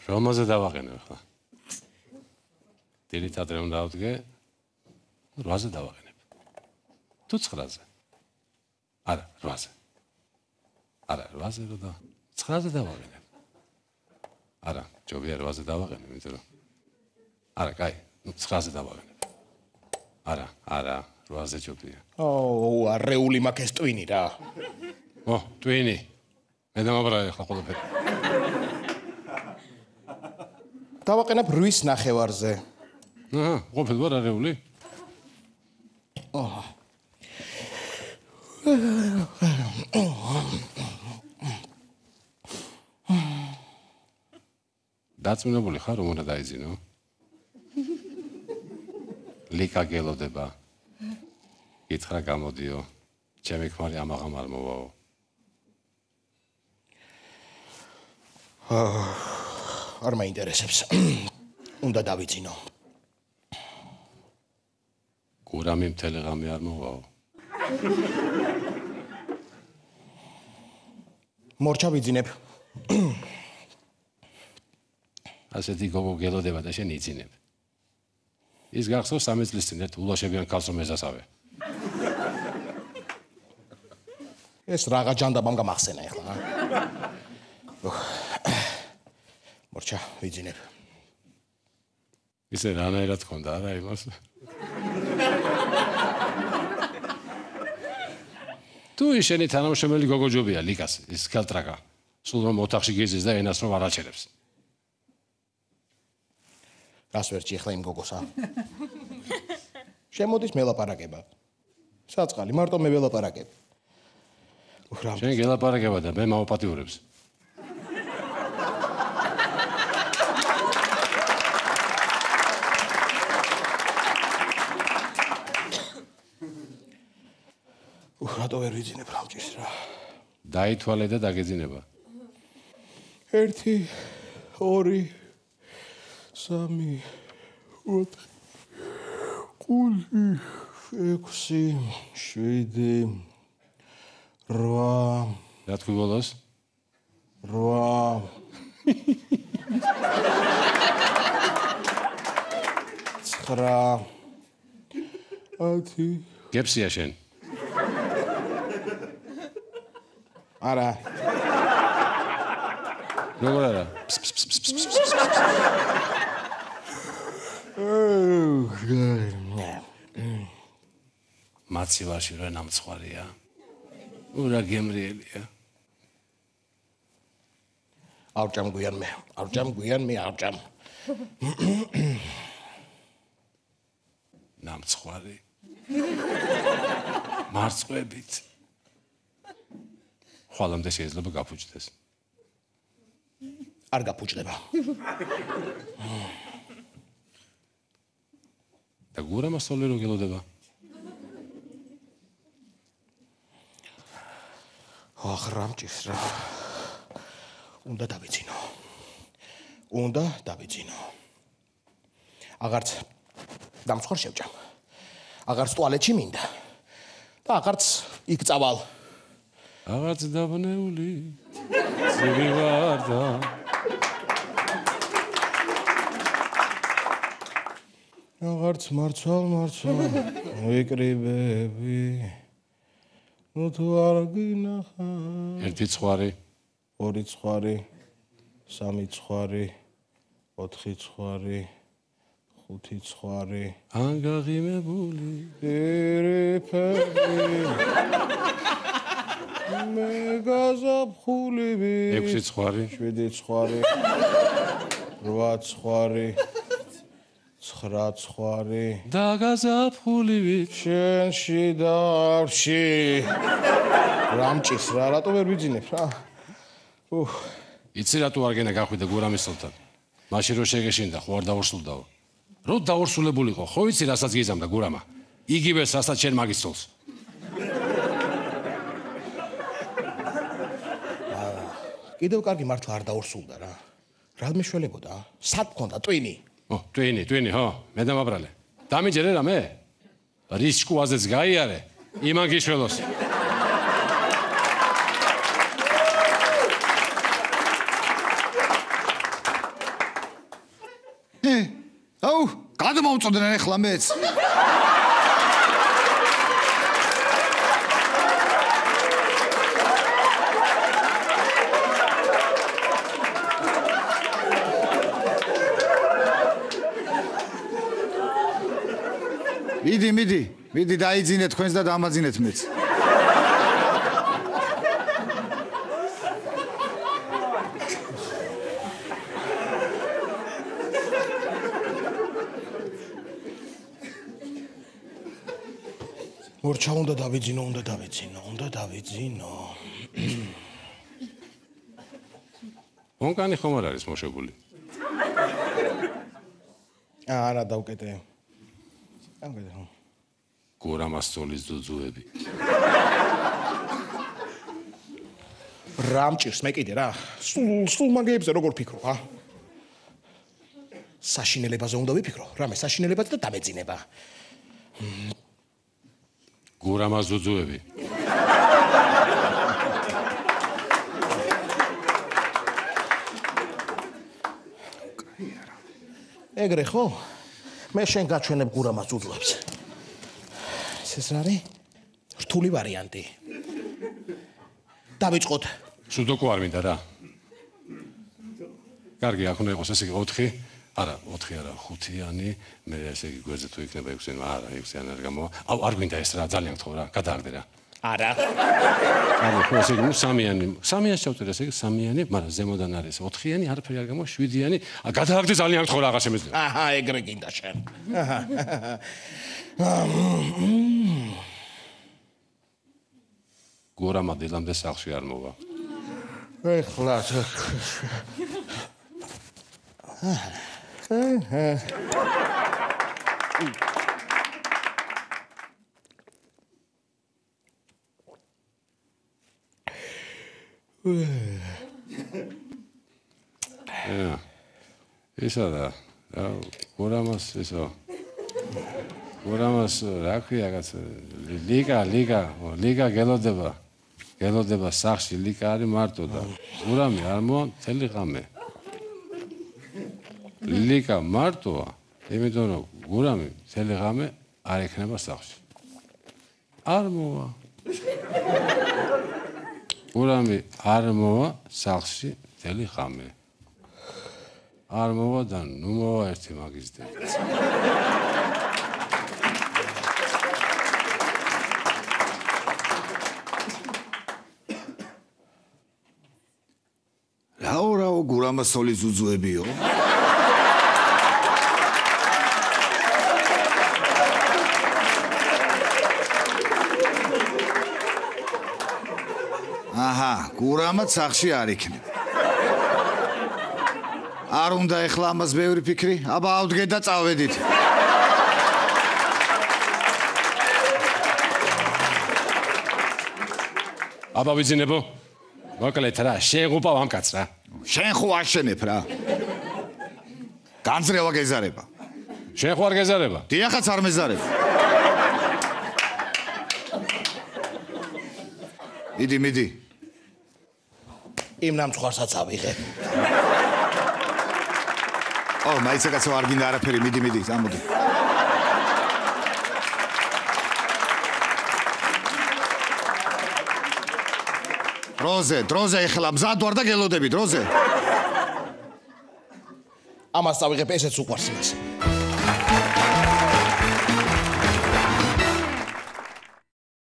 რომელზე დავაყენებ ხა? დილით ადრე უნდა ავდგე, 8-ზე დავაყენებ. თუ 9-ზე? არა, 8-ზე. არა, 8-ზე რო და 9-ზე დავაყენებ. არა, ჯობია 8-ზე დავაყენებ, იმიტომ რომ არა, კაი, 9-ზე დავაყენებ. არა, 8-ზე ჯობია. არეული მაქვს ეს ტვინი რა. ტვინი. მე დამაბრალე ხა ყველაფერი. დავაყენებ 8:09-ზე. ყოფილ ვარ არეული? დაწმინებული ხარ, რომ უნდა დაიძინო? ლიკა გელოდება. ითხრა გამოდიო. ჩემი ქმარი ამაღამ არ მოვაო. არ მაინტერესებს. უნდა დავიძინო. გურამი მთელი ღამე არ მოვაო. მორჩა ვიძინებ. ასეთი გოგო გელოდება და შენ იცინებ. ის გახსოვს 13 წლის წინ ერთ ულაშებიან ქალს რომ ეზასავე. ეს რაღა ჯანდაბამ გამახსენა ეხლა. მორჩა ვიძინებ. ისე რანაირად ხონდა არა იმას? თუ შენი თანამშრომელი გოგო ჯობია ლიკას, ის ქალტრაკა. სულ რომ ოთახში გიზის და ენას რომ არ აჩერებს. რას ვერჩი ახლა იმ გოგოსა? შემოდის მელაპარაკება. საწყალი, მარტო მე ველაპარაკებ. შენ გელაპარაკება და მე მავაპატიურებს. რატო ვერ ვიძინებ რამჭის რა? დაითვალე და დაგეძინება. 1 2 3 4 5 6 7 8 რა თქვი ბოლოს? 8 9 10 გებსია შენ. არა. როგორ არა? მაცივარში რა ნამცხვარია? ურა გემრიელია. ავჭამ გვიან მე. ნამცხვარი. მარცხვებით. ხვალამდე შეიძლება გაფუჭდეს. არ გაფუჭდება. და გურამა სოლერო გელოდება. რამჭის რა. უნდა დავიძინო. აღარც დამცხარ შევჭამ. აღარც ტუალეტში მინდა. და აღარც იქ წავალ. აღარც დაბნეული ძილი ვარ და აღარც მარცვალ ვიკრიბები. თუ არ გინახა. 1 ცხვარი, 2 ცხვარი, 3 ცხვარი, 4 ცხვარი, 5 ცხვარი. ანგაღიმებული ერეფები. მე გაზაფხულები. 6 ცხვარი, 7 ცხვარი, 8 ცხვარი, 9 ცხვარი. და გაზაფხულივით შენში დავში. რამჭის რა, რატო ვერ ვიძინებ რა? იცი რატო არ გენა გახვიდა გურამისელთან? მაშინ რო შეგეშინდა, ხო არ დაურსულდაო. რო დაურსულებულიყო, ხო იცი რასაც გიზამდა გურამა? იგივე რასაც შენ მაგისწოლს. კიდევ კარგი მართლა არ დაურსულდა რა. რა მეშველებოდა? სად მქონდა ტვინი? ტვინი, ხო, მე დამაბრალე. დამიჯერე რა მე? რისკუაზეც გაიარე, იმან გიშველოს. აუ, გადმოვწოდნენ ახლა მეც. მიდი დაიძინეთ თქვენს და დამაძინეთ მეც. მორჩა უნდა დავიძინო. მონკანი ხომ არ არის მოშებული? არა დავკეტე. გურამასწოლის ძუძუები. რა მჭირს მე კიდე რა? სულ მაგეებზე როგორ ფიქრო, ა? საშინელებაზე უნდა ვიფიქრო, რამე საშინელებაზე და დამეძინება. გურამას ძუძუები. ეგრე ხო? მე შენ გაჩვენებ გურამას ძუძუებს. ეს რა არის? რთული ვარიანტი. დავიწყოთ. სუდოკუ არ მინდა რა. კარგი, აქ უნდა იყოს ესე იგი 4, არა, 4 არა, 5-იანი, მე ესე იგი გვერდზე თუ იქნება 6-იანი, არა, 6-იანი არ გამოვა. აუ, არ გვინდა ეს რა, ძალიან გთხოვ რა, გადააგდე რა. არა. ანუ ხო ესე იგი 3-იანი ჩავწერე ესე იგი 3-იანი, მაგრამ ზემოდან არის 4-იანი, არაფერი არ გამოვა, 7-იანი. გადააგდე ძალიან გთხოვ რა, აღარ შემეძლო. აჰა, ეგრე გინდა შენ. გურამა დილამდე სახლში არ მოვა. ეხლა ისა და გურამას ისო გურამას რა ქვია კაცო ლიგა გელოდება სახში ლიგა არის მარტო და გურამი არ მოვა მთელი ღამე ლიგა მარტოა იმიტომ რომ გურამი მთელი ღამე არ ექნება სახში არ მოვა გურამი არ მოვა სახში მთელი ღამე არ მოვა და ნუ მოვა ერთი მაგის დებიც რაო გურამასოლის ძუძუებიო აჰა გურამაც სახში არ იქნება არ უნდა ეხლა ამას ბევრი ფიქრი აბა ავდგე და წავედით აბა ვიძინებო მოკლედ რა შეღუპავ ამ კაცს რა შენ ხო აშენებ რა განძრევა გეზარება შენ ხო არ გეზარება დიახაც არ მეზარებ მიდი იმ ნამცხვარსაც ავიღე მაიცა კაცო არ გინდა არაფერი მიდი ამოდი დროზე ეხლა მზად ვარ და გელოდები დროზე ამას წავიღებ ესეც უყვარს იმას